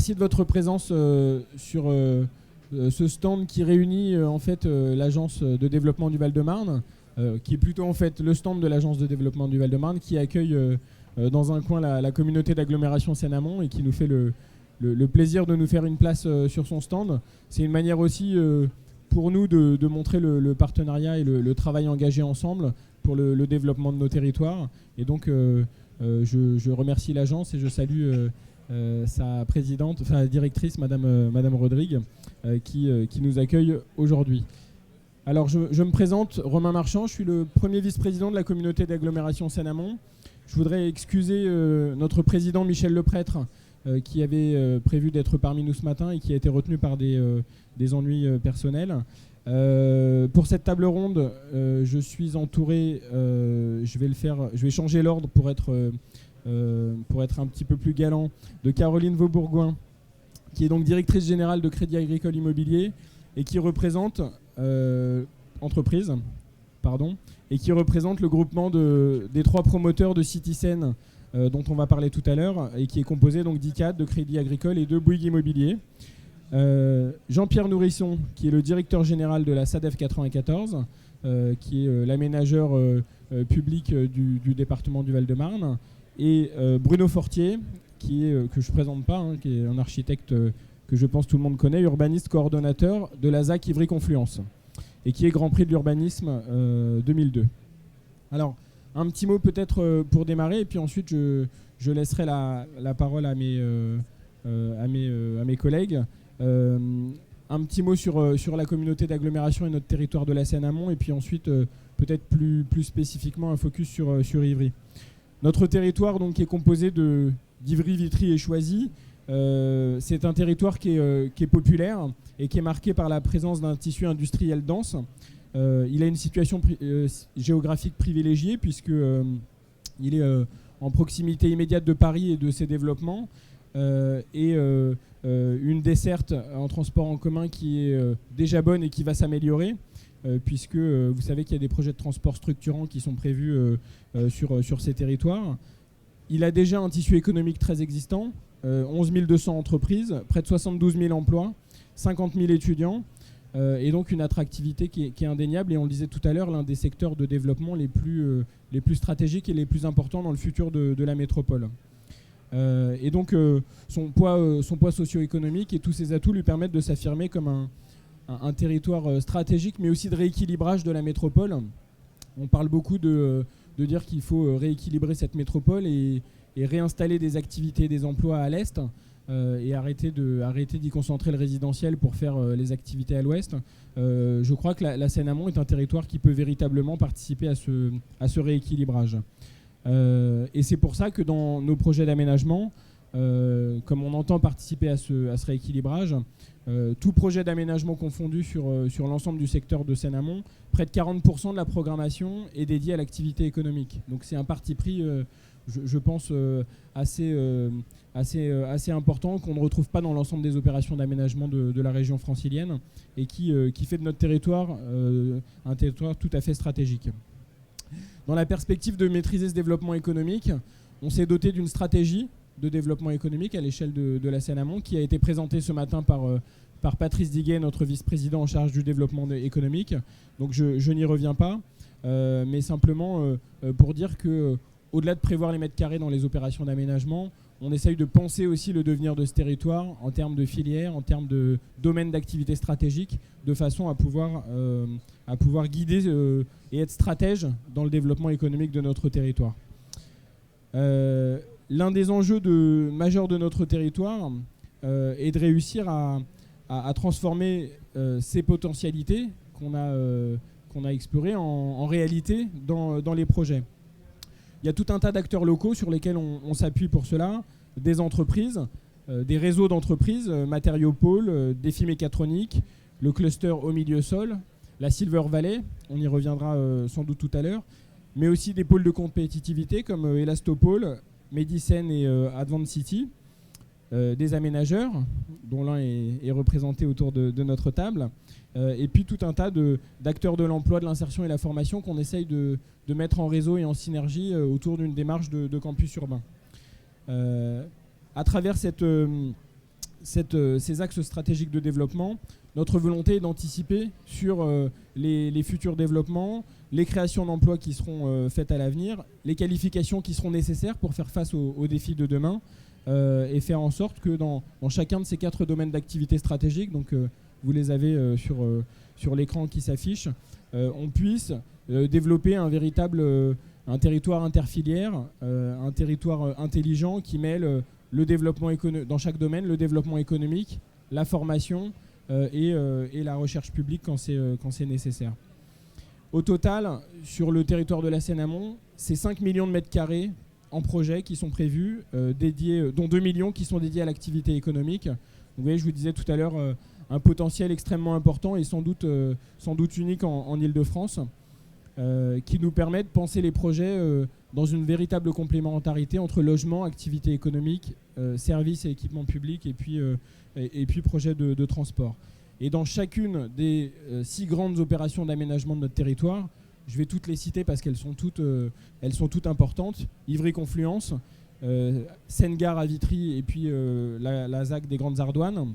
merci de votre présence sur ce stand qui réunit en fait l'agence de développement du Val-de-Marne, qui est plutôt en fait le stand de l'agence de développement du Val-de-Marne, qui accueille dans un coin la communauté d'agglomération Seine-Amont et qui nous fait le plaisir de nous faire une place sur son stand. C'est une manière aussi pour nous de montrer le partenariat et le travail engagé ensemble pour le développement de nos territoires. Et donc je remercie l'agence et je salue sa présidente, enfin directrice, Madame Rodrigue, qui nous accueille aujourd'hui. Alors je me présente, Romain Marchand, je suis le premier vice-président de la communauté d'agglomération Seine-Amont. Je voudrais excuser notre président Michel Leprêtre, qui avait prévu d'être parmi nous ce matin et qui a été retenu par des ennuis personnels. Pour cette table ronde, je suis entouré, je vais changer l'ordre pour être un petit peu plus galant, de Caroline Vaubourgoin, qui est donc directrice générale de Crédit Agricole Immobilier et qui représente et qui représente le groupement des 3 promoteurs de Citizen dont on va parler tout à l'heure et qui est composé donc d'ICAD, de Crédit Agricole et de Bouygues Immobilier. Jean-Pierre Nourisson, qui est le directeur général de la SADEF 94, qui est l'aménageur public du département du Val-de-Marne, et Bruno Fortier, que je ne présente pas, qui est un architecte que je pense tout le monde connaît, urbaniste coordonnateur de la ZAC Ivry-Confluence, et qui est Grand Prix de l'urbanisme 2002. Alors, un petit mot peut-être pour démarrer, et puis ensuite je laisserai la parole à mes collègues. Un petit mot sur la communauté d'agglomération et notre territoire de la Seine-Amont, et puis ensuite peut-être plus spécifiquement un focus sur Ivry. Notre territoire donc, est composé d'Ivry, Vitry et Choisy. C'est un territoire qui est populaire et qui est marqué par la présence d'un tissu industriel dense. Il a une situation géographique privilégiée puisqu'il est en proximité immédiate de Paris et de ses développements, et une desserte en transport en commun qui est déjà bonne et qui va s'améliorer, puisque vous savez qu'il y a des projets de transport structurants qui sont prévus sur ces territoires. Il a déjà un tissu économique très existant, 11 200 entreprises, près de 72 000 emplois, 50 000 étudiants, et donc une attractivité qui est indéniable. Et on le disait tout à l'heure, l'un des secteurs de développement les plus stratégiques et les plus importants dans le futur de la métropole. Et donc son poids socio-économique et tous ses atouts lui permettent de s'affirmer comme un territoire stratégique, mais aussi de rééquilibrage de la métropole. On parle beaucoup de dire qu'il faut rééquilibrer cette métropole et réinstaller des activités et des emplois à l'est, et arrêter d'y concentrer le résidentiel pour faire les activités à l'ouest. Je crois que la Seine-Amont est un territoire qui peut véritablement participer à ce rééquilibrage. Et c'est pour ça que dans nos projets d'aménagement, comme on entend participer à ce rééquilibrage, tout projet d'aménagement confondu sur l'ensemble du secteur de Seine-Amont, près de 40% de la programmation est dédiée à l'activité économique. Donc c'est un parti pris, je pense, assez important, qu'on ne retrouve pas dans l'ensemble des opérations d'aménagement de la région francilienne, et qui fait de notre territoire un territoire tout à fait stratégique. Dans la perspective de maîtriser ce développement économique, on s'est doté d'une stratégie de développement économique à l'échelle de la Seine-Amont, qui a été présentée ce matin par Patrice Diguet, notre vice-président en charge du développement économique. Donc je n'y reviens pas, mais simplement pour dire qu'au-delà de prévoir les mètres carrés dans les opérations d'aménagement, on essaye de penser aussi le devenir de ce territoire en termes de filières, en termes de domaines d'activité stratégiques, de façon à pouvoir guider et être stratège dans le développement économique de notre territoire. L'un des enjeux majeurs de notre territoire est de réussir à transformer ces potentialités qu'on a explorées en réalité dans les projets. Il y a tout un tas d'acteurs locaux sur lesquels on s'appuie pour cela, des entreprises, des réseaux d'entreprises, Matériopôle, Défi Mécatronique, le cluster Au Milieu Sol, la Silver Valley, on y reviendra sans doute tout à l'heure, mais aussi des pôles de compétitivité comme Elastopôle, Medicen et Advent City, des aménageurs, dont l'un est représenté autour de notre table, et puis tout un tas d'acteurs de l'emploi, de l'insertion et la formation qu'on essaye de mettre en réseau et en synergie autour d'une démarche de campus urbain. À travers cette ces axes stratégiques de développement, notre volonté est d'anticiper sur les futurs développements, les créations d'emplois qui seront faites à l'avenir, les qualifications qui seront nécessaires pour faire face aux défis de demain, et faire en sorte que dans chacun de ces 4 domaines d'activité stratégique, donc vous les avez sur l'écran qui s'affiche, on puisse développer un territoire interfilière, un territoire intelligent qui mêle le développement dans chaque domaine, le développement économique, la formation et la recherche publique quand c'est nécessaire. Au total, sur le territoire de la Seine-Amont, c'est 5 millions de mètres carrés en projet qui sont prévus, dont 2 millions qui sont dédiés à l'activité économique. Donc, vous voyez, je vous disais tout à l'heure, un potentiel extrêmement important et sans doute unique en Île-de-France, qui nous permet de penser les projets dans une véritable complémentarité entre logement, activité économique, services et équipements publics et puis projets de transport. Et dans chacune des 6 grandes opérations d'aménagement de notre territoire, je vais toutes les citer parce qu'elles sont toutes importantes. Ivry-Confluence, Seine-Gare à Vitry et puis la ZAC des Grandes Ardoines,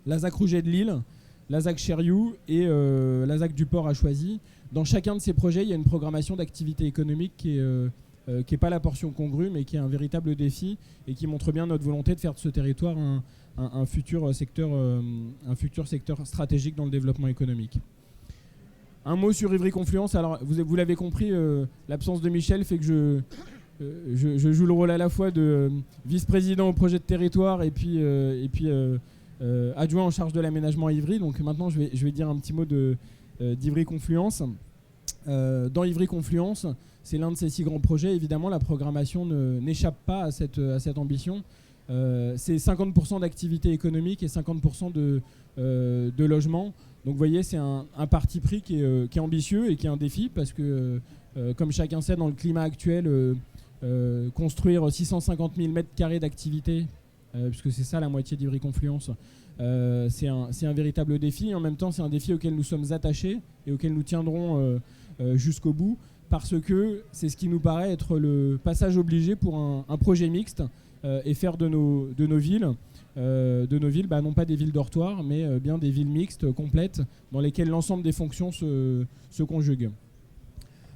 la ZAC Rouget de Lille, la ZAC Cherriou et la ZAC du Port à Choisy. Dans chacun de ces projets, il y a une programmation d'activité économique qui n'est pas la portion congrue, mais qui est un véritable défi et qui montre bien notre volonté de faire de ce territoire un futur secteur stratégique dans le développement économique. Un mot sur Ivry-Confluence. Alors, vous l'avez compris, l'absence de Michel fait que je joue le rôle à la fois de vice-président au projet de territoire et puis adjoint en charge de l'aménagement à Ivry. Donc maintenant, je vais dire un petit mot d'Ivry-Confluence. Dans Ivry-Confluence, c'est l'un de ces 6 grands projets. Évidemment, la programmation n'échappe pas à cette ambition. C'est 50% d'activité économique et 50% de logement. Donc vous voyez, c'est un parti pris qui est ambitieux et qui est un défi parce que, comme chacun sait, dans le climat actuel, construire 650 000 mètres carrés d'activité, puisque c'est ça la moitié d'Ivry-Confluence, c'est un véritable défi. Et en même temps, c'est un défi auquel nous sommes attachés et auquel nous tiendrons jusqu'au bout, parce que c'est ce qui nous paraît être le passage obligé pour un projet mixte et faire de nos villes, non pas des villes dortoirs, mais bien des villes mixtes, complètes, dans lesquelles l'ensemble des fonctions se conjuguent.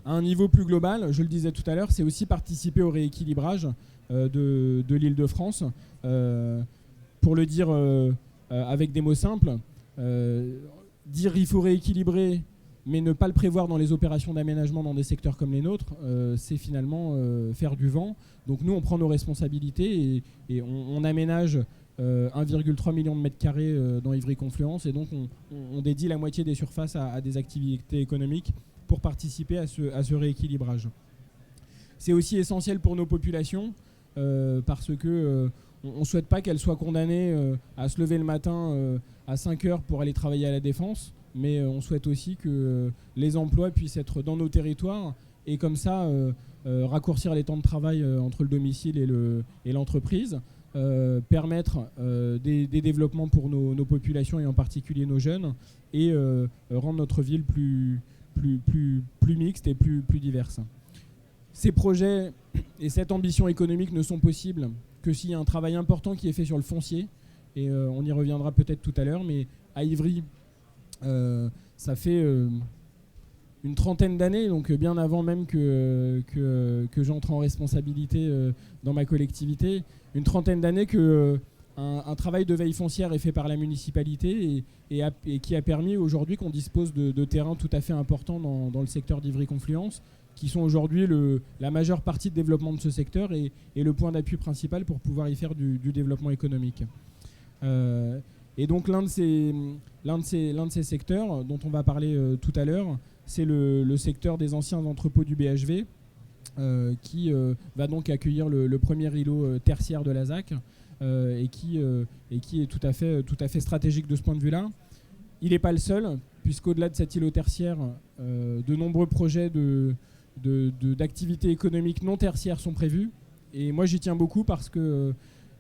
À un niveau plus global, je le disais tout à l'heure, c'est aussi participer au rééquilibrage de l'Île-de-France. Pour le dire avec des mots simples, dire il faut rééquilibrer, mais ne pas le prévoir dans les opérations d'aménagement dans des secteurs comme les nôtres, c'est finalement faire du vent. Donc nous, on prend nos responsabilités et on aménage 1,3 million de mètres carrés dans Ivry-Confluence, et donc on dédie la moitié des surfaces à des activités économiques pour participer à ce rééquilibrage. C'est aussi essentiel pour nos populations parce que on ne souhaite pas qu'elles soient condamnées à se lever le matin à 5 heures pour aller travailler à la Défense, mais on souhaite aussi que les emplois puissent être dans nos territoires et comme ça raccourcir les temps de travail entre le domicile et l'entreprise, permettre des développements pour nos populations et en particulier nos jeunes, et rendre notre ville plus mixte et plus diverse. Ces projets et cette ambition économique ne sont possibles que s'il y a un travail important qui est fait sur le foncier, et on y reviendra peut-être tout à l'heure, mais à Ivry, ça fait une trentaine d'années, donc bien avant même que j'entre en responsabilité dans ma collectivité, une trentaine d'années qu'un travail de veille foncière est fait par la municipalité et qui a permis aujourd'hui qu'on dispose de terrains tout à fait importants dans le secteur d'Ivry-Confluence, qui sont aujourd'hui la majeure partie de développement de ce secteur et le point d'appui principal pour pouvoir y faire du développement économique. Et donc l'un de ces secteurs dont on va parler tout à l'heure, c'est le secteur des anciens entrepôts du BHV, qui va donc accueillir le premier îlot tertiaire de la ZAC, et qui est tout à fait stratégique de ce point de vue-là. Il n'est pas le seul, puisqu'au-delà de cet îlot tertiaire, de nombreux projets d'activités économiques non tertiaires sont prévus. Et moi, j'y tiens beaucoup parce que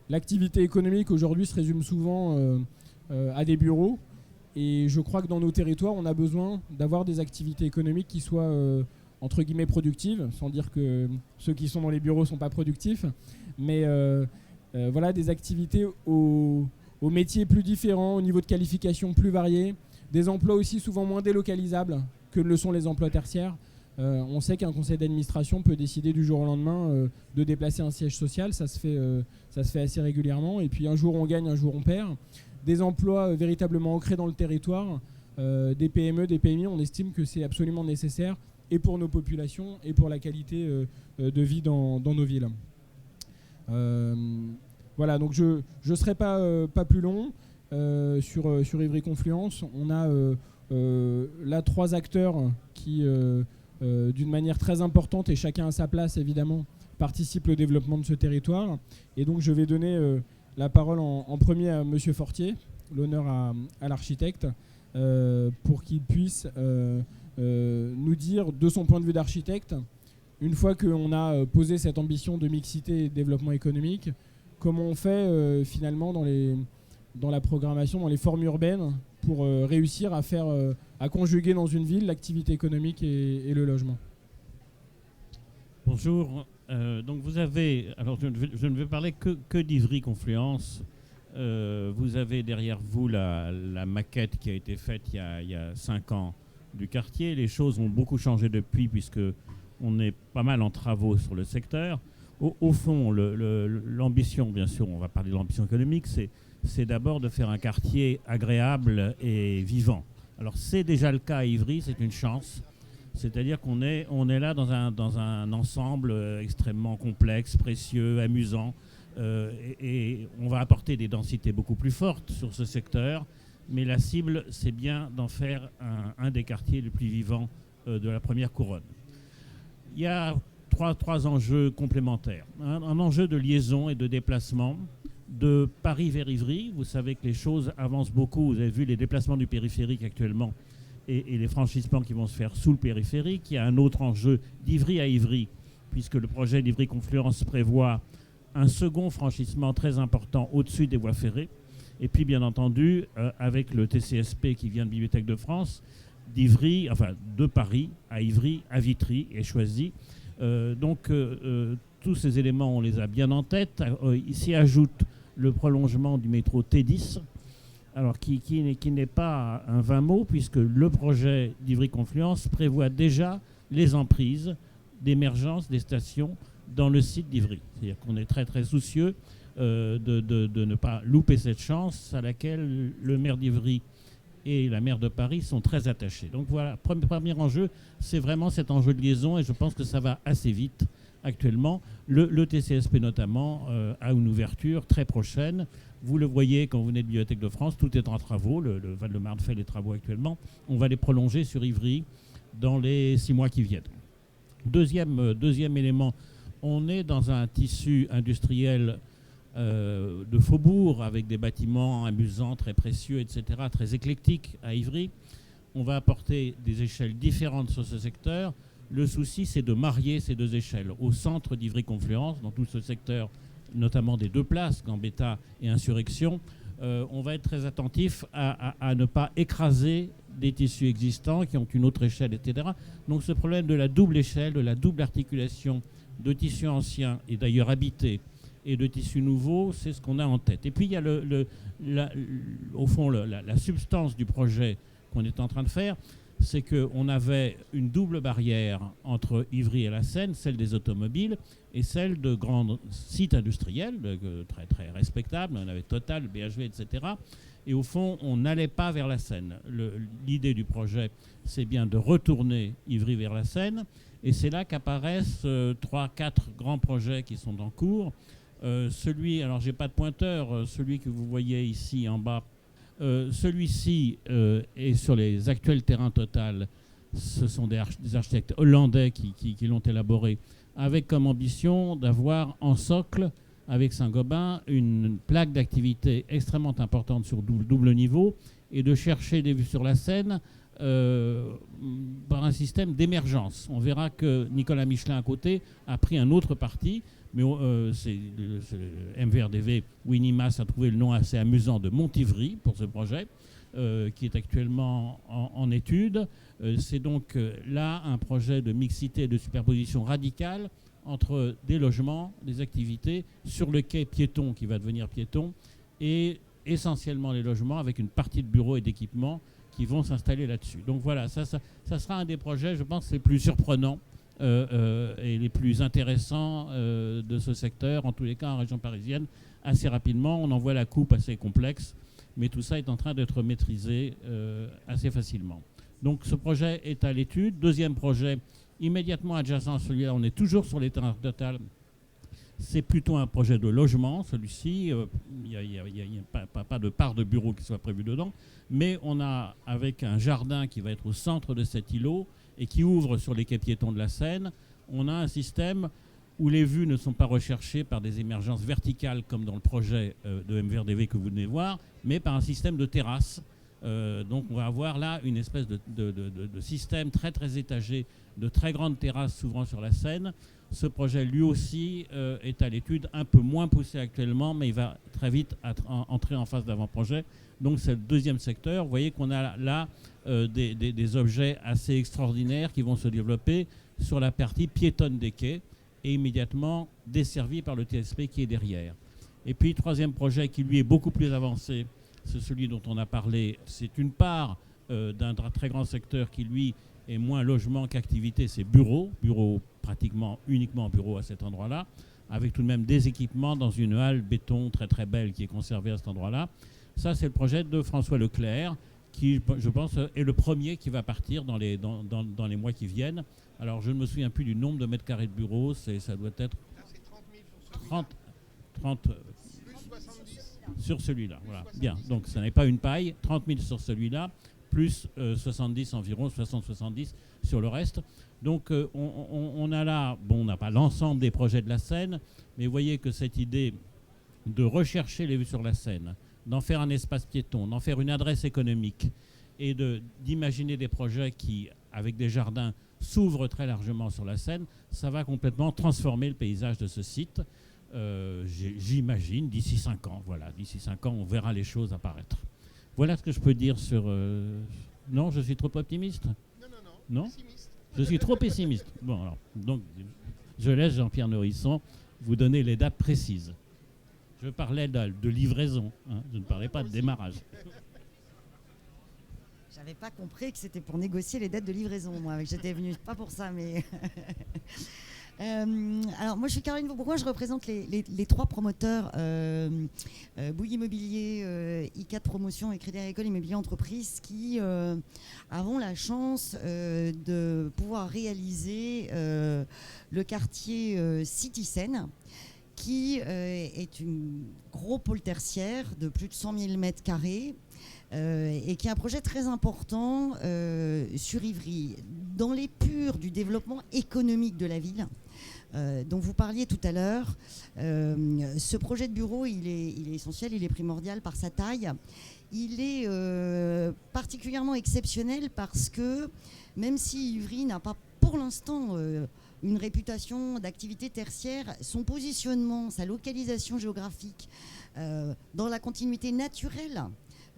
l'activité économique aujourd'hui se résume souvent à des bureaux. Et je crois que dans nos territoires, on a besoin d'avoir des activités économiques qui soient entre guillemets productives, sans dire que ceux qui sont dans les bureaux ne sont pas productifs, mais voilà, des activités au aux métiers plus différents, au niveau de qualification plus varié, des emplois aussi souvent moins délocalisables que ne le sont les emplois tertiaires. On sait qu'un conseil d'administration peut décider du jour au lendemain de déplacer un siège social, ça se fait assez régulièrement, et puis un jour on gagne, un jour on perd. Des emplois véritablement ancrés dans le territoire, des PME, des PMI, on estime que c'est absolument nécessaire, et pour nos populations, et pour la qualité de vie dans nos villes. Voilà, donc je ne serai pas plus long sur Ivry-Confluence. On a là 3 acteurs qui, d'une manière très importante, et chacun à sa place évidemment, participent au développement de ce territoire. Et donc je vais donner la parole en premier à Monsieur Fortier, l'honneur à l'architecte, pour qu'il puisse nous dire, de son point de vue d'architecte, une fois qu'on a posé cette ambition de mixité et de développement économique, comment on fait finalement dans la programmation, dans les formes urbaines, pour réussir à conjuguer dans une ville l'activité économique et le logement. Bonjour. Donc vous avez, alors je ne vais parler que d'Ivry-Confluence. Vous avez derrière vous la maquette qui a été faite il y a 5 ans du quartier. Les choses ont beaucoup changé depuis, puisque on est pas mal en travaux sur le secteur. Au fond, l'ambition, bien sûr, on va parler de l'ambition économique, c'est d'abord de faire un quartier agréable et vivant. Alors c'est déjà le cas à Ivry, c'est une chance. C'est-à-dire qu'on est là dans un ensemble extrêmement complexe, précieux, amusant. Et on va apporter des densités beaucoup plus fortes sur ce secteur. Mais la cible, c'est bien d'en faire un des quartiers les plus vivants de la première couronne. Il y a trois enjeux complémentaires. Un enjeu de liaison et de déplacement de Paris vers Ivry. Vous savez que les choses avancent beaucoup. Vous avez vu les déplacements du périphérique actuellement et les franchissements qui vont se faire sous le périphérique. Il y a un autre enjeu d'Ivry à Ivry, puisque le projet d'Ivry-Confluence prévoit un second franchissement très important au-dessus des voies ferrées. Et puis, bien entendu, avec le TCSP qui vient de Bibliothèque de France, d'Ivry, enfin de Paris à Ivry, à Vitry est choisi. Donc, tous ces éléments, on les a bien en tête. Ici ajoute le prolongement du métro T10, alors qui n'est pas un vain mot, puisque le projet d'Ivry-Confluence prévoit déjà les emprises d'émergence des stations dans le site d'Ivry. C'est-à-dire qu'on est très très soucieux de ne pas louper cette chance à laquelle le maire d'Ivry et la maire de Paris sont très attachés. Donc voilà, premier enjeu, c'est vraiment cet enjeu de liaison, et je pense que ça va assez vite actuellement. Le TCSP notamment a une ouverture très prochaine. Vous le voyez quand vous venez de Bibliothèque de France, tout est en travaux. Le Val-de-Marne fait les travaux actuellement. On va les prolonger sur Ivry dans les 6 mois qui viennent. Deuxième élément, on est dans un tissu industriel de faubourg avec des bâtiments amusants, très précieux, etc., très éclectiques à Ivry. On va apporter des échelles différentes sur ce secteur. Le souci, c'est de marier ces 2 échelles. Au centre d'Ivry-Confluence, dans tout ce secteur, notamment des 2 places, Gambetta et Insurrection, on va être très attentif à ne pas écraser des tissus existants qui ont une autre échelle, etc. Donc ce problème de la double échelle, de la double articulation de tissus anciens et d'ailleurs habités et de tissus nouveaux, c'est ce qu'on a en tête. Et puis il y a au fond la substance du projet qu'on est en train de faire, c'est qu'on avait une double barrière entre Ivry et la Seine, celle des automobiles et celle de grands sites industriels, très, très respectables. On avait Total, BHV, etc. Et au fond, on n'allait pas vers la Seine. L'idée du projet, c'est bien de retourner Ivry vers la Seine. Et c'est là qu'apparaissent 3-4 grands projets qui sont en cours. Alors j'ai pas de pointeur, celui que vous voyez ici en bas, celui-ci est sur les actuels terrains Total. Ce sont des architectes hollandais qui l'ont élaboré, avec comme ambition d'avoir en socle, avec Saint-Gobain, une plaque d'activité extrêmement importante sur double niveau, et de chercher des vues sur la Seine par un système d'émergence. On verra que Nicolas Michelin à côté a pris un autre parti, mais c'est le MVRDV, Winnie Mass a trouvé le nom assez amusant de Montivry pour ce projet, qui est actuellement en étude. C'est donc là un projet de mixité et de superposition radicale entre des logements, des activités, sur le quai piéton qui va devenir piéton, et essentiellement les logements, avec une partie de bureaux et d'équipements qui vont s'installer là-dessus. Donc voilà, ça sera un des projets, je pense, les plus surprenants et les plus intéressants de ce secteur, en tous les cas en région parisienne, assez rapidement. On en voit la coupe assez complexe, mais tout ça est en train d'être maîtrisé assez facilement. Donc ce projet est à l'étude. Deuxième projet, immédiatement adjacent à celui-là, on est toujours sur les terrains Total. C'est plutôt un projet de logement, celui-ci. Il n'y a pas de part de bureau qui soit prévue dedans. Mais on a, avec un jardin qui va être au centre de cet îlot et qui ouvre sur les quais piétons de la Seine, on a un système où les vues ne sont pas recherchées par des émergences verticales comme dans le projet de MVRDV que vous venez voir, mais par un système de terrasse. Donc on va avoir là une espèce de système très très étagé, de très grandes terrasses s'ouvrant sur la Seine. Ce projet, lui aussi, est à l'étude, un peu moins poussé actuellement, mais il va très vite entrer en phase d'avant-projet. Donc c'est le deuxième secteur. Vous voyez qu'on a là des objets assez extraordinaires qui vont se développer sur la partie piétonne des quais et immédiatement desservis par le TSP qui est derrière. Et puis, troisième projet qui, lui, est beaucoup plus avancé, c'est celui dont on a parlé. C'est une part d'un très grand secteur qui, lui, est moins logement qu'activité, c'est bureaux pratiquement uniquement bureaux à cet endroit-là, avec tout de même des équipements dans une halle béton très très belle qui est conservée à cet endroit-là. Ça, c'est le projet de François Leclerc, qui, je pense, est le premier qui va partir dans les mois qui viennent. Alors, je ne me souviens plus du nombre de mètres carrés de bureaux, ça doit être 30 sur celui-là. Voilà. Bien, donc ça n'est pas une paille, 30 000 sur celui-là, plus 70 environ, 60-70 sur le reste. Donc on a là, bon, on n'a pas l'ensemble des projets de la Seine, mais vous voyez que cette idée de rechercher les vues sur la Seine, d'en faire un espace piéton, d'en faire une adresse économique et d'imaginer des projets qui, avec des jardins, s'ouvrent très largement sur la Seine, ça va complètement transformer le paysage de ce site. J'imagine d'ici 5 ans. Voilà, d'ici 5 ans, on verra les choses apparaître. Voilà ce que je peux dire sur... Non, je suis trop optimiste ? Non, pessimiste. Je suis trop pessimiste. Bon, alors, donc, je laisse Jean-Pierre Nourrisson vous donner les dates précises. Je parlais de livraison, hein, je ne parlais pas de démarrage. J'avais pas compris que c'était pour négocier les dates de livraison, moi. J'étais venue pas pour ça, mais... alors moi je suis Caroline Vaubourgoin, je représente les trois promoteurs Bouygues Immobilier, I4 Promotion et Crédit Agricole Immobilier Entreprise qui avons la chance de pouvoir réaliser le quartier City Seine qui est un gros pôle tertiaire de plus de 100 000 mètres carrés et qui est un projet très important sur Ivry, dans les purs du développement économique de la ville. Dont vous parliez tout à l'heure. Ce projet de bureau, il est essentiel, il est primordial par sa taille. Il est particulièrement exceptionnel parce que même si Ivry n'a pas pour l'instant une réputation d'activité tertiaire, son positionnement, sa localisation géographique dans la continuité naturelle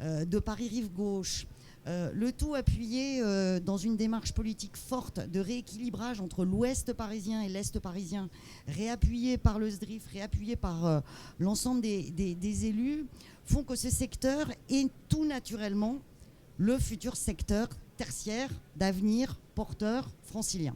de Paris-Rive Gauche, le tout appuyé dans une démarche politique forte de rééquilibrage entre l'ouest parisien et l'est parisien, réappuyé par le SDRIF, réappuyé par l'ensemble des élus, font que ce secteur est tout naturellement le futur secteur tertiaire d'avenir porteur francilien.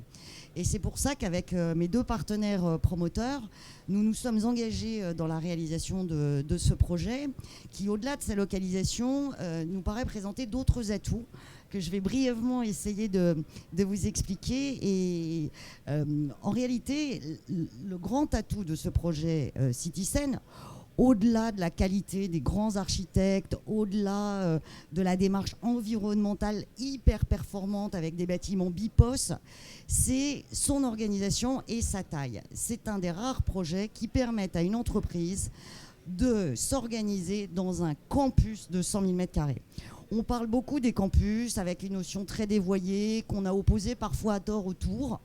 Et c'est pour ça qu'avec mes deux partenaires promoteurs, nous nous sommes engagés dans la réalisation de ce projet qui, au-delà de sa localisation, nous paraît présenter d'autres atouts que je vais brièvement essayer de vous expliquer. Et en réalité, le grand atout de ce projet City Seine, au-delà de la qualité des grands architectes, au-delà de la démarche environnementale hyper performante avec des bâtiments BIPOS, c'est son organisation et sa taille. C'est un des rares projets qui permettent à une entreprise de s'organiser dans un campus de 100 000 m². On parle beaucoup des campus avec une notion très dévoyée qu'on a opposée parfois à tort autour,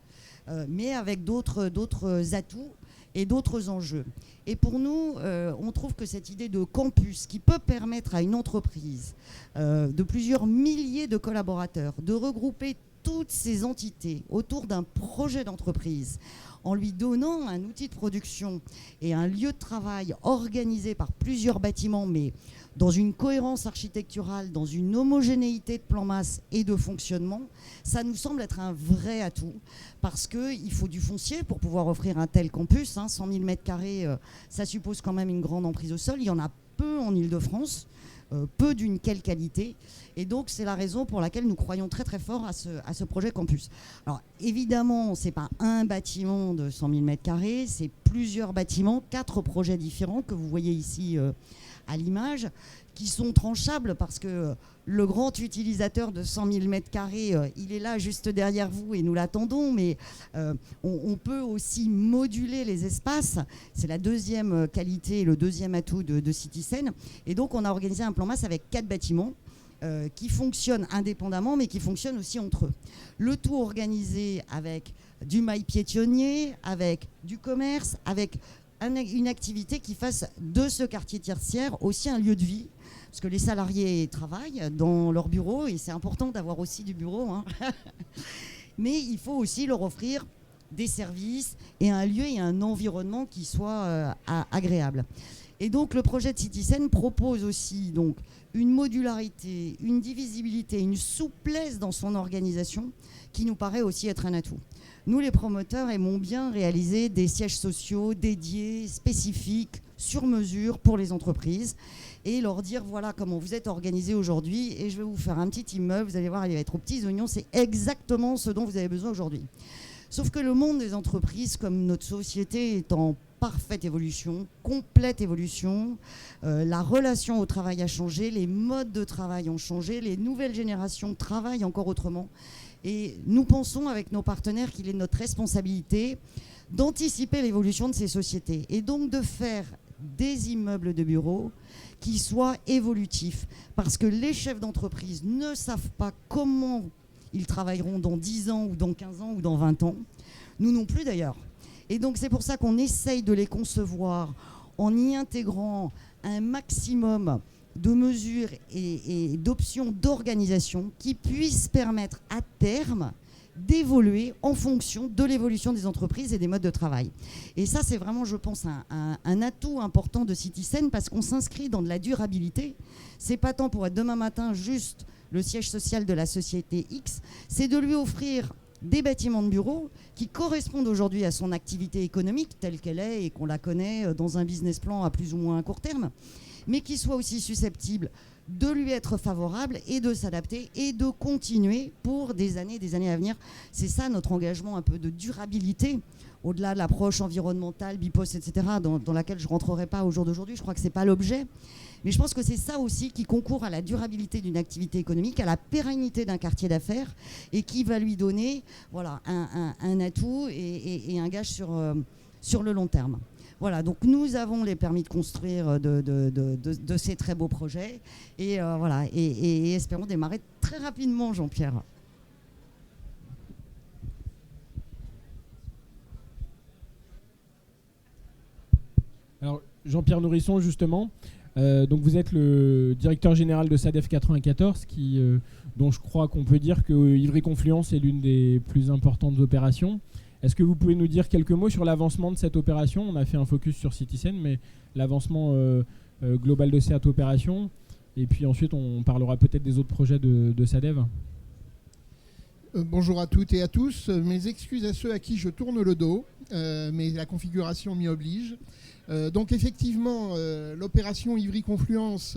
mais avec d'autres atouts et d'autres enjeux. Et pour nous, on trouve que cette idée de campus qui peut permettre à une entreprise de plusieurs milliers de collaborateurs de regrouper toutes ces entités autour d'un projet d'entreprise, en lui donnant un outil de production et un lieu de travail organisé par plusieurs bâtiments, mais dans une cohérence architecturale, dans une homogénéité de plan masse et de fonctionnement, ça nous semble être un vrai atout, parce qu'il faut du foncier pour pouvoir offrir un tel campus. 100 000 m², ça suppose quand même une grande emprise au sol. Il y en a peu en Île-de-France, peu d'une quelle qualité. Et donc, c'est la raison pour laquelle nous croyons très très fort à ce projet campus. Alors, évidemment, ce n'est pas un bâtiment de 100 000 m², c'est plusieurs bâtiments, 4 projets différents que vous voyez ici à l'image, qui sont tranchables parce que le grand utilisateur de 100 000 m², il est là juste derrière vous et nous l'attendons, mais on peut aussi moduler les espaces. C'est la deuxième qualité, le deuxième atout de Citizen. Et donc, on a organisé un plan masse avec 4 bâtiments qui fonctionnent indépendamment, mais qui fonctionnent aussi entre eux. Le tout organisé avec du mail piétonnier, avec du commerce, avec une activité qui fasse de ce quartier tertiaire aussi un lieu de vie, parce que les salariés travaillent dans leur bureau, et c'est important d'avoir aussi du bureau, hein. Mais il faut aussi leur offrir des services et un lieu et un environnement qui soit agréable. Et donc le projet de Citizen propose aussi donc une modularité, une divisibilité, une souplesse dans son organisation qui nous paraît aussi être un atout. Nous, les promoteurs, aimons bien réaliser des sièges sociaux dédiés, spécifiques, sur mesure pour les entreprises, et leur dire voilà comment vous êtes organisés aujourd'hui, et je vais vous faire un petit immeuble, vous allez voir, il va être aux petits oignons, c'est exactement ce dont vous avez besoin aujourd'hui. Sauf que le monde des entreprises, comme notre société, est en parfaite évolution, complète évolution. La relation au travail a changé, les modes de travail ont changé, les nouvelles générations travaillent encore autrement. Et nous pensons avec nos partenaires qu'il est de notre responsabilité d'anticiper l'évolution de ces sociétés et donc de faire des immeubles de bureaux qui soient évolutifs. Parce que les chefs d'entreprise ne savent pas comment ils travailleront dans 10 ans ou dans 15 ans ou dans 20 ans. Nous non plus d'ailleurs. Et donc c'est pour ça qu'on essaye de les concevoir en y intégrant un maximum de mesures et d'options d'organisation qui puissent permettre à terme d'évoluer en fonction de l'évolution des entreprises et des modes de travail. Et ça, c'est vraiment, je pense, un atout important de Citizen parce qu'on s'inscrit dans de la durabilité. C'est pas tant pour être demain matin juste le siège social de la société X, c'est de lui offrir des bâtiments de bureaux qui correspondent aujourd'hui à son activité économique telle qu'elle est et qu'on la connaît dans un business plan à plus ou moins court terme, mais qui soient aussi susceptibles de lui être favorables et de s'adapter et de continuer pour des années à venir. C'est ça notre engagement un peu de durabilité, au-delà de l'approche environnementale, BIPOS, etc., dans laquelle je ne rentrerai pas au jour d'aujourd'hui. Je crois que ce n'est pas l'objet. Mais je pense que c'est ça aussi qui concourt à la durabilité d'une activité économique, à la pérennité d'un quartier d'affaires et qui va lui donner voilà, un atout et un gage sur le long terme. Voilà, donc nous avons les permis de construire de ces très beaux projets et, voilà, et espérons démarrer très rapidement, Jean-Pierre. Alors, Jean-Pierre Nourisson, justement, donc vous êtes le directeur général de SADEF 94, dont je crois qu'on peut dire que Ivry-Confluence est l'une des plus importantes opérations. Est-ce que vous pouvez nous dire quelques mots sur l'avancement de cette opération ? On a fait un focus sur Citizen, mais l'avancement global de cette opération. Et puis ensuite, on parlera peut-être des autres projets de SADEV. Bonjour à toutes et à tous. Mes excuses à ceux à qui je tourne le dos, mais la configuration m'y oblige. Donc effectivement, l'opération Ivry-Confluence,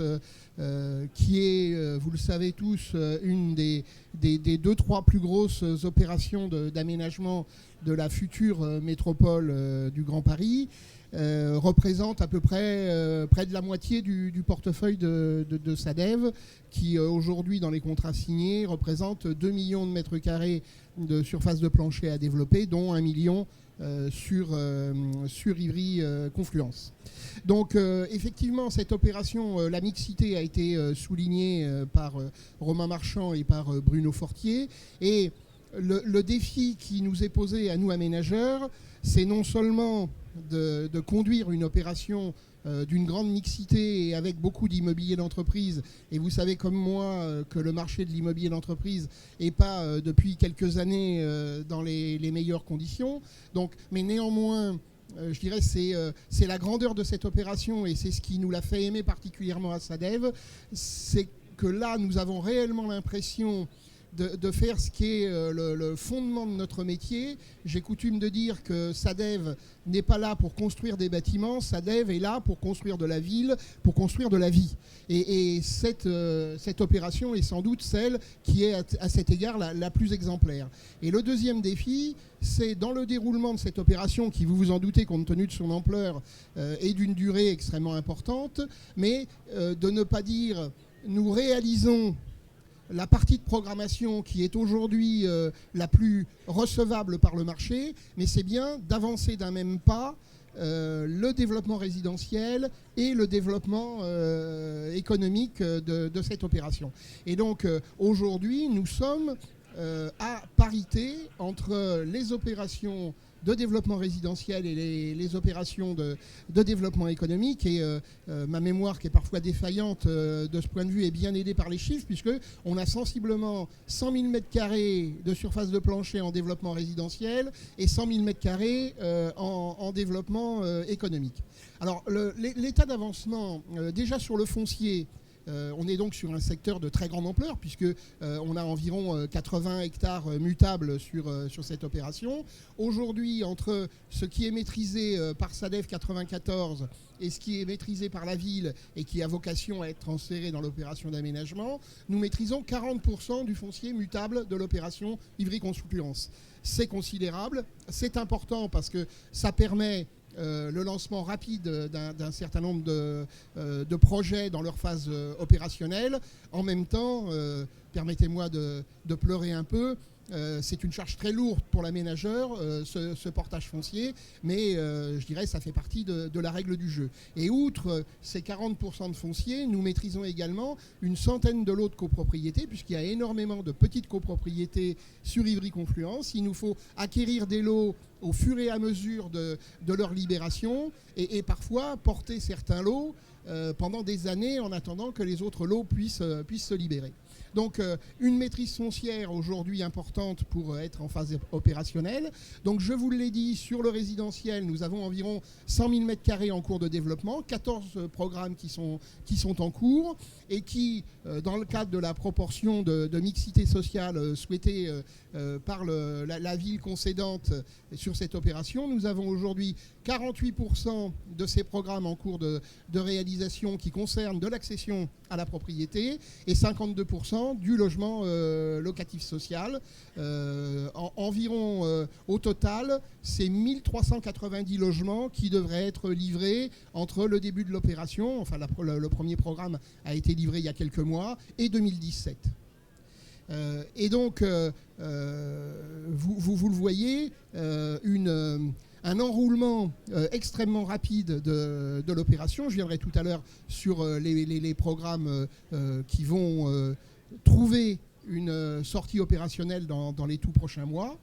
qui est, vous le savez tous, une des 2-3 plus grosses opérations d'aménagement de la future métropole du Grand Paris, représente à peu près près de la moitié du portefeuille de SADEV, qui aujourd'hui dans les contrats signés représente 2 millions de mètres carrés de surface de plancher à développer, dont 1 million sur Ivry-Confluence. Donc effectivement, cette opération, la mixité a été soulignée par Romain Marchand et par Bruno Fortier. Et le défi qui nous est posé à nous aménageurs, c'est non seulement de conduire une opération d'une grande mixité et avec beaucoup d'immobilier d'entreprise. Et vous savez comme moi que le marché de l'immobilier d'entreprise n'est pas depuis quelques années dans les meilleures conditions. Donc, mais néanmoins, je dirais c'est la grandeur de cette opération et c'est ce qui nous l'a fait aimer particulièrement à SADEV, c'est que là nous avons réellement l'impression de faire ce qui est le fondement de notre métier. J'ai coutume de dire que SADEV n'est pas là pour construire des bâtiments, SADEV est là pour construire de la ville, pour construire de la vie. Et cette opération est sans doute celle qui est à cet égard la plus exemplaire. Et le deuxième défi, c'est dans le déroulement de cette opération, qui vous vous en doutez compte tenu de son ampleur et d'une durée extrêmement importante, mais de ne pas dire nous réalisons la partie de programmation qui est aujourd'hui la plus recevable par le marché, mais c'est bien d'avancer d'un même pas le développement résidentiel et le développement économique de cette opération. Et donc aujourd'hui, nous sommes à parité entre les opérations de développement résidentiel et les opérations de développement économique. Et ma mémoire, qui est parfois défaillante de ce point de vue, est bien aidée par les chiffres, puisqu'on a sensiblement 100 000 m² de surface de plancher en développement résidentiel et 100 000 m² en développement économique. Alors, l'état d'avancement, déjà sur le foncier, on est donc sur un secteur de très grande ampleur puisqu'on a environ 80 hectares mutables sur cette opération. Aujourd'hui, entre ce qui est maîtrisé par SADEV 94 et ce qui est maîtrisé par la ville et qui a vocation à être transféré dans l'opération d'aménagement, nous maîtrisons 40% du foncier mutable de l'opération Ivry-Confluence. C'est considérable, c'est important parce que ça permet le lancement rapide d'un certain nombre de projets dans leur phase opérationnelle. En même temps, permettez-moi de pleurer un peu, c'est une charge très lourde pour l'aménageur, ce portage foncier, mais je dirais ça fait partie de la règle du jeu. Et outre ces 40% de foncier, nous maîtrisons également une centaine de lots de copropriétés, puisqu'il y a énormément de petites copropriétés sur Ivry-Confluence. Il nous faut acquérir des lots au fur et à mesure de leur libération et parfois porter certains lots pendant des années en attendant que les autres lots puissent se libérer. Donc une maîtrise foncière aujourd'hui importante pour être en phase opérationnelle. Donc je vous l'ai dit, sur le résidentiel, nous avons environ 100 000 m² en cours de développement, 14 programmes qui sont en cours et qui, dans le cadre de la proportion de mixité sociale souhaitée par la ville concédante sur cette opération, nous avons aujourd'hui 48% de ces programmes en cours de réalisation qui concernent de l'accession à la propriété et 52% du logement locatif social. Environ au total, c'est 1390 logements qui devraient être livrés entre le début de l'opération, enfin le premier programme a été livré il y a quelques mois, et 2017. Et donc, vous le voyez, un enroulement extrêmement rapide de l'opération. Je viendrai tout à l'heure sur les programmes qui vont trouver une sortie opérationnelle dans les tout prochains mois.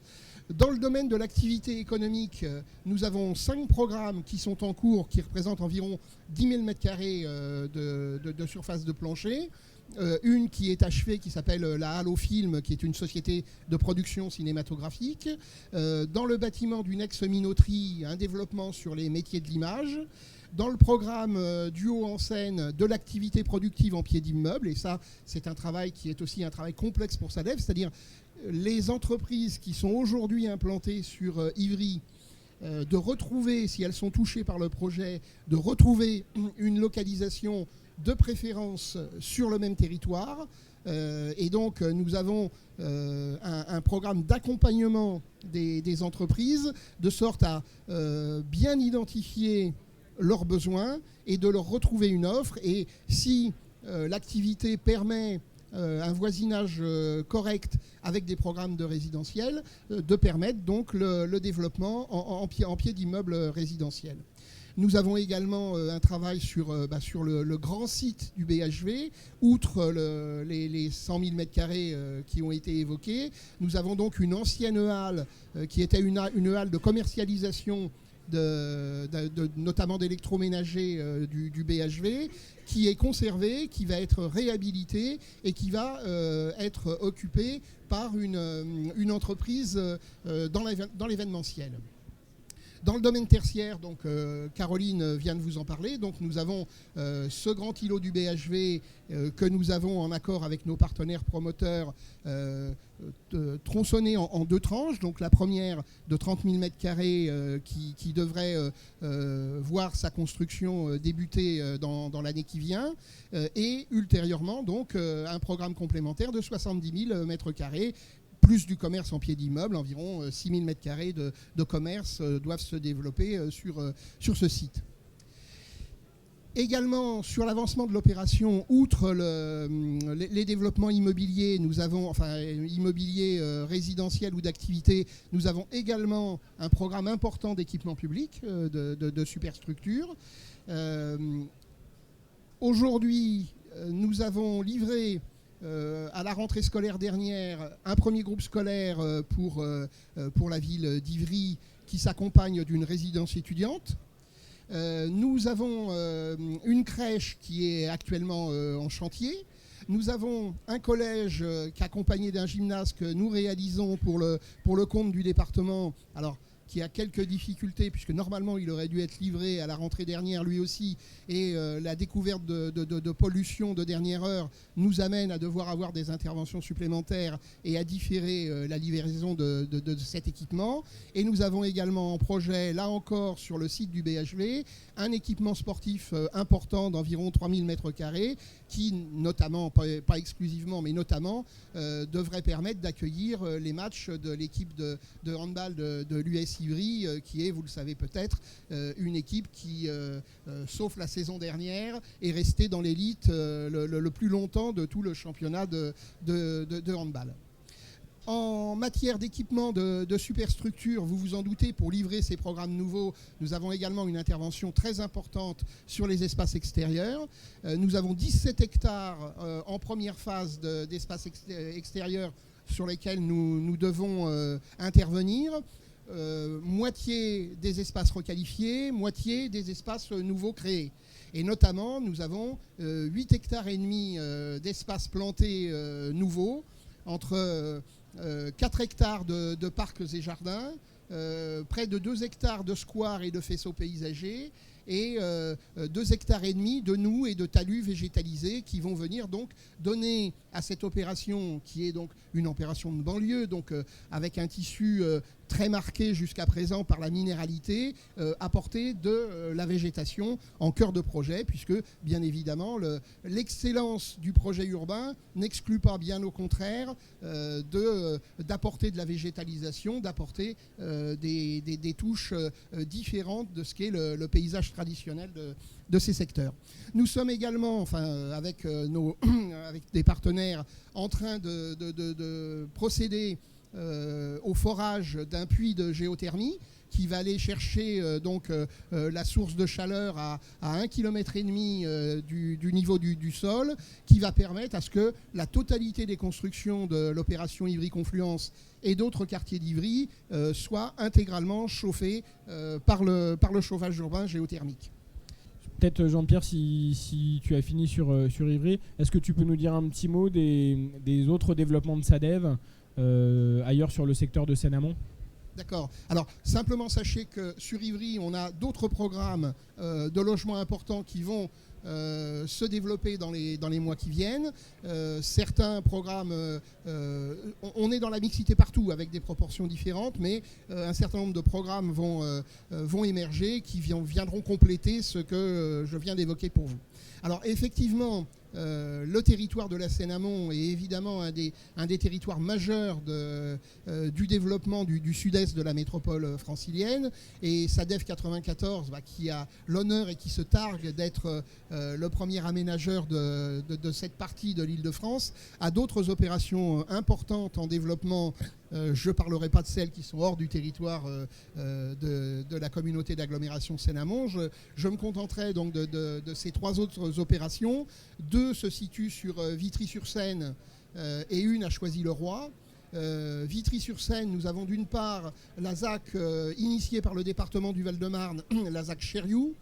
Dans le domaine de l'activité économique, nous avons 5 programmes qui sont en cours, qui représentent environ 10 000 m² de surface de plancher. Une qui est achevée, qui s'appelle la Halo Film, qui est une société de production cinématographique. Dans le bâtiment d'une ex-minoterie, un développement sur les métiers de l'image. Dans le programme du haut en scène, de l'activité productive en pied d'immeuble. Et ça, c'est un travail qui est aussi un travail complexe pour SADEV, c'est-à-dire les entreprises qui sont aujourd'hui implantées sur Ivry, de retrouver, si elles sont touchées par le projet, de retrouver une localisation de préférence sur le même territoire. Et donc, nous avons un programme d'accompagnement des entreprises, de sorte à bien identifier leurs besoins et de leur retrouver une offre. Et si l'activité permet un voisinage correct avec des programmes de résidentiel, de permettre donc le développement en pied d'immeuble résidentiel. Nous avons également un travail sur le grand site du BHV, outre les 100 000 m² qui ont été évoqués. Nous avons donc une ancienne halle qui était une halle de commercialisation notamment d'électroménager du BHV, qui est conservé, qui va être réhabilité et qui va être occupé par une entreprise dans l'événementiel. Dans le domaine tertiaire, donc, Caroline vient de vous en parler. Donc, nous avons ce grand îlot du BHV que nous avons en accord avec nos partenaires promoteurs tronçonné en deux tranches. Donc, la première de 30 000 m² qui devrait voir sa construction débuter dans l'année qui vient. Et ultérieurement, donc, un programme complémentaire de 70 000 m². Plus du commerce en pied d'immeuble, environ 6 000 m² de commerce doivent se développer sur ce site. Également, sur l'avancement de l'opération, outre les développements immobiliers, immobilier résidentiel ou d'activité, nous avons également un programme important d'équipement public, de superstructures. Aujourd'hui, nous avons livré à la rentrée scolaire dernière, un premier groupe scolaire pour la ville d'Ivry qui s'accompagne d'une résidence étudiante. Nous avons une crèche qui est actuellement en chantier. Nous avons un collège accompagné d'un gymnase que nous réalisons pour le compte du département. Alors, qui a quelques difficultés, puisque normalement il aurait dû être livré à la rentrée dernière lui aussi, et la découverte de pollution de dernière heure nous amène à devoir avoir des interventions supplémentaires et à différer la livraison de cet équipement. Et nous avons également en projet, là encore sur le site du BHV, un équipement sportif important d'environ 3000 m² qui notamment, pas exclusivement, mais notamment devrait permettre d'accueillir les matchs de l'équipe de handball de l'US Ivry, qui est, vous le savez peut-être, une équipe qui, sauf la saison dernière, est restée dans l'élite le plus longtemps de tout le championnat de handball. En matière d'équipement de superstructure, vous vous en doutez, pour livrer ces programmes nouveaux, nous avons également une intervention très importante sur les espaces extérieurs. Nous avons 17 hectares en première phase d'espaces extérieurs sur lesquels nous devons intervenir. Moitié des espaces requalifiés, moitié des espaces nouveaux créés. Et notamment, nous avons 8 hectares et demi d'espaces plantés nouveaux, entre 4 hectares de parcs et jardins, près de 2 hectares de squares et de faisceaux paysagers, et 2 hectares et demi de noues et de talus végétalisés qui vont venir donc donner à cette opération, qui est donc une opération de banlieue, donc avec un tissu très marqué jusqu'à présent par la minéralité, apporter de la végétation en cœur de projet, puisque bien évidemment l'excellence du projet urbain n'exclut pas, bien au contraire, d'apporter de la végétalisation, d'apporter des touches différentes de ce qu'est le paysage traditionnel de ces secteurs. Nous sommes également, avec des partenaires, en train de procéder au forage d'un puits de géothermie qui va aller chercher la source de chaleur à 1,5 km du niveau du sol, qui va permettre à ce que la totalité des constructions de l'opération Ivry Confluence et d'autres quartiers d'Ivry soient intégralement chauffés par le chauffage urbain géothermique. Peut-être Jean-Pierre, si tu as fini sur Ivry, est-ce que tu peux nous dire un petit mot des autres développements de SADEV ailleurs sur le secteur de Seine-Amont ? D'accord. Alors, simplement sachez que sur Ivry, on a d'autres programmes de logements importants qui vont se développer dans les mois qui viennent. Certains programmes, on est dans la mixité partout avec des proportions différentes, mais un certain nombre de programmes vont émerger qui viendront compléter ce que je viens d'évoquer pour vous. Alors effectivement, le territoire de la Seine-Amont est évidemment un des territoires majeurs du développement du sud-est de la métropole francilienne, et SADEV 94, qui a l'honneur et qui se targue d'être le premier aménageur de cette partie de l'Île-de-France, a d'autres opérations importantes en développement. Je ne parlerai pas de celles qui sont hors du territoire de la communauté d'agglomération Seine-Amont. Je me contenterai donc de ces 3 autres opérations. 2 se situent sur Vitry-sur-Seine et une à Choisy-le-Roi. Vitry-sur-Seine, nous avons d'une part la ZAC initiée par le département du Val-de-Marne, la ZAC Chériou,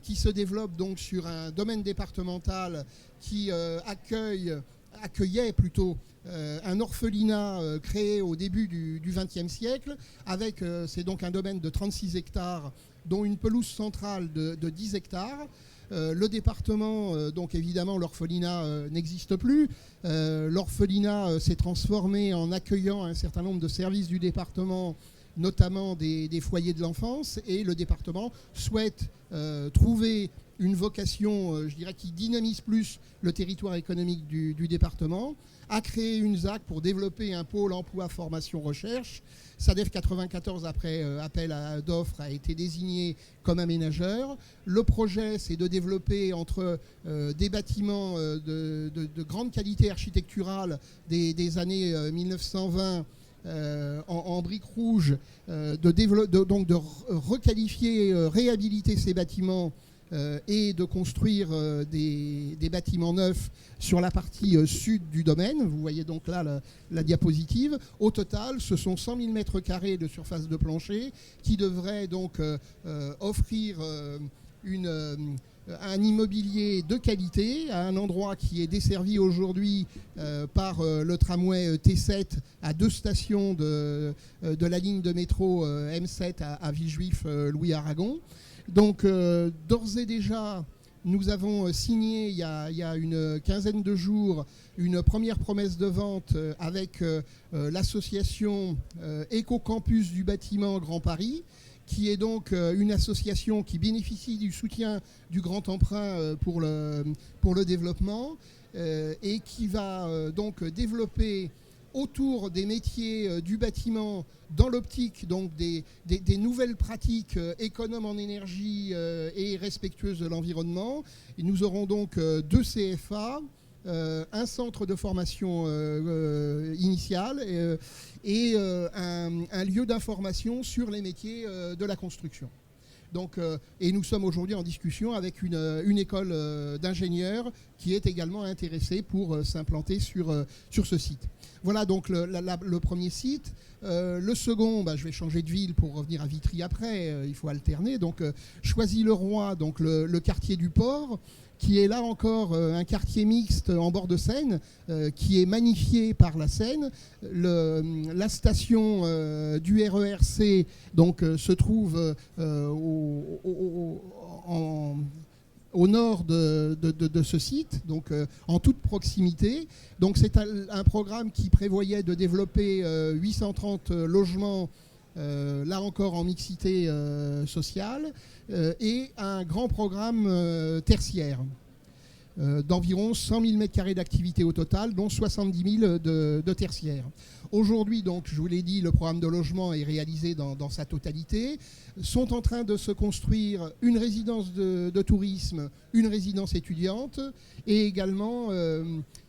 qui se développe donc sur un domaine départemental qui accueillait plutôt un orphelinat créé au début du XXe siècle, avec, c'est donc un domaine de 36 hectares, dont une pelouse centrale de 10 hectares. Le département, donc évidemment l'orphelinat n'existe plus. L'orphelinat s'est transformé en accueillant un certain nombre de services du département, notamment des foyers de l'enfance, et le département souhaite trouver une vocation, je dirais, qui dynamise plus le territoire économique du département, a créé une ZAC pour développer un pôle emploi, formation, recherche. SADEF 94, après appel d'offres, a été désigné comme aménageur. Le projet, c'est de développer entre des bâtiments de grande qualité architecturale des années 1920 en briques rouges, donc de requalifier, réhabiliter ces bâtiments et de construire des bâtiments neufs sur la partie sud du domaine. Vous voyez donc là la diapositive. Au total, ce sont 100 000 mètres carrés de surface de plancher qui devraient donc offrir un immobilier de qualité à un endroit qui est desservi aujourd'hui par le tramway T7 à 2 stations de la ligne de métro M7 à Villejuif Louis Aragon. Donc d'ores et déjà, nous avons signé il y a une quinzaine de jours une première promesse de vente avec l'association Éco-Campus du bâtiment Grand Paris, qui est donc une association qui bénéficie du soutien du grand emprunt pour le développement et qui va donc développer autour des métiers du bâtiment dans l'optique donc des nouvelles pratiques économes en énergie et respectueuses de l'environnement. Et nous aurons donc 2 CFA, un centre de formation initiale et un lieu d'information sur les métiers de la construction. Donc, et nous sommes aujourd'hui en discussion avec une école d'ingénieurs qui est également intéressée pour s'implanter sur ce site. Voilà donc le premier site. Le second, je vais changer de ville pour revenir à Vitry après, il faut alterner. Donc Choisy-le-Roi, donc le quartier du port, qui est là encore un quartier mixte en bord de Seine, qui est magnifié par la Seine. La station du RERC donc, se trouve au nord de ce site, donc en toute proximité. Donc c'est un programme qui prévoyait de développer 830 logements, là encore en mixité sociale, et un grand programme tertiaire d'environ 100 000 m² d'activité au total, dont 70 000 de tertiaire. Aujourd'hui, donc, je vous l'ai dit, le programme de logement est réalisé dans sa totalité. Sont en train de se construire une résidence de tourisme, une résidence étudiante et également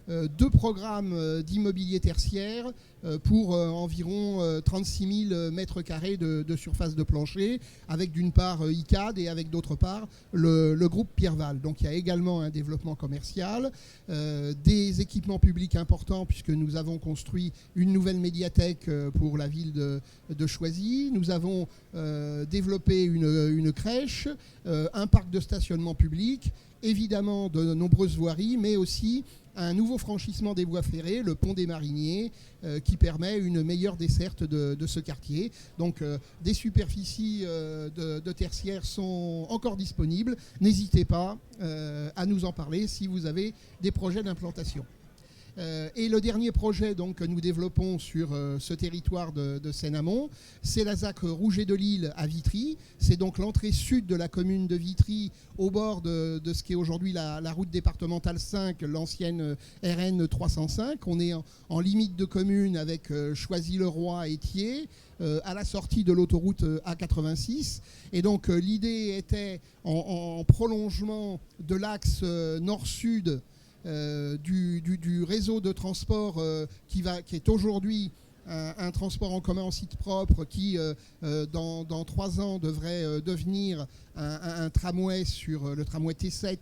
2 programmes d'immobilier tertiaire pour environ 36 000 m² de surface de plancher, avec d'une part ICAD et avec d'autre part le groupe Pierreval. Donc il y a également un développement commercial, des équipements publics importants puisque nous avons construit une nouvelle médiathèque pour la ville de Choisy. Nous avons développé une crèche, un parc de stationnement public, évidemment de nombreuses voiries, mais aussi un nouveau franchissement des voies ferrées, le pont des Mariniers, qui permet une meilleure desserte de ce quartier. Donc des superficies de tertiaire sont encore disponibles. N'hésitez pas à nous en parler si vous avez des projets d'implantation. Et le dernier projet donc, que nous développons sur ce territoire de Seine-Amont, c'est la ZAC Rouget de Lille à Vitry. C'est donc l'entrée sud de la commune de Vitry, au bord de ce qui est aujourd'hui la route départementale 5, l'ancienne RN 305. On est en limite de commune avec Choisy-le-Roi et Thiers, à la sortie de l'autoroute A86. Et donc l'idée était, en prolongement de l'axe nord-sud, du réseau de transport qui est aujourd'hui un transport en commun en site propre qui, dans 3 ans, devrait devenir un tramway sur le tramway T7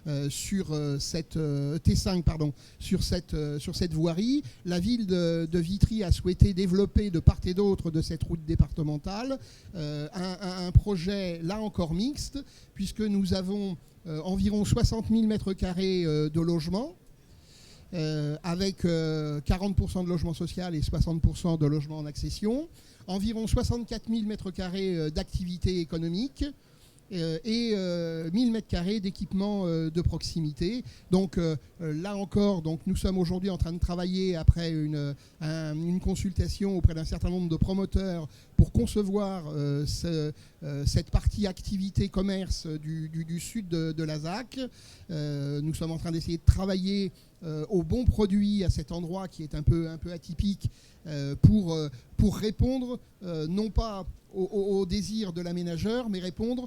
T5 pardon, sur cette voirie. La ville de Vitry a souhaité développer de part et d'autre de cette route départementale un projet là encore mixte, puisque nous avons environ 60 000 mètres carrés de logements, avec 40% de logement social et 60% de logement en accession, environ 64 000 mètres carrés d'activité économique et 1000 mètres carrés d'équipements de proximité. Donc là encore, donc, nous sommes aujourd'hui en train de travailler après une consultation auprès d'un certain nombre de promoteurs pour concevoir cette partie activité commerce du sud de la ZAC. Nous sommes en train d'essayer de travailler au bon produit à cet endroit qui est un peu atypique pour répondre non pas au désir de l'aménageur, mais répondre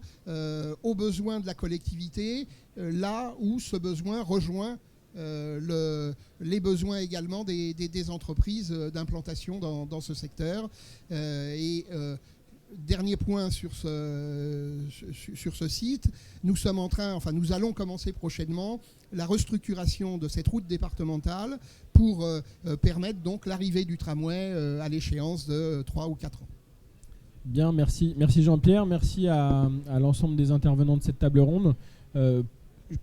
aux besoins de la collectivité, là où ce besoin rejoint les besoins également des entreprises d'implantation dans ce secteur. Dernier point sur ce site, nous allons commencer prochainement la restructuration de cette route départementale pour permettre donc l'arrivée du tramway à l'échéance de 3 ou 4 ans. Bien, merci Jean-Pierre, merci à l'ensemble des intervenants de cette table ronde.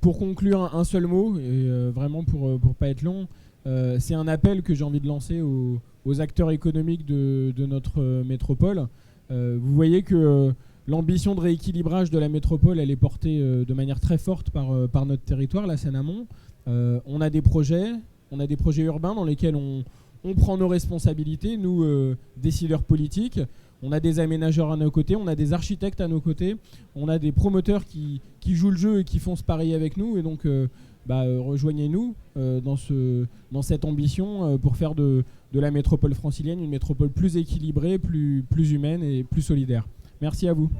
Pour conclure, un seul mot, et vraiment pour pas être long, c'est un appel que j'ai envie de lancer aux acteurs économiques de notre métropole. Vous voyez que l'ambition de rééquilibrage de la métropole, elle est portée de manière très forte par notre territoire, la Seine-Amont. On a des projets urbains dans lesquels on prend nos responsabilités, nous, décideurs politiques. On a des aménageurs à nos côtés, on a des architectes à nos côtés, on a des promoteurs qui jouent le jeu et qui font ce pari avec nous. Et donc, rejoignez-nous dans cette ambition pour faire de la métropole francilienne une métropole plus équilibrée, plus humaine et plus solidaire. Merci à vous.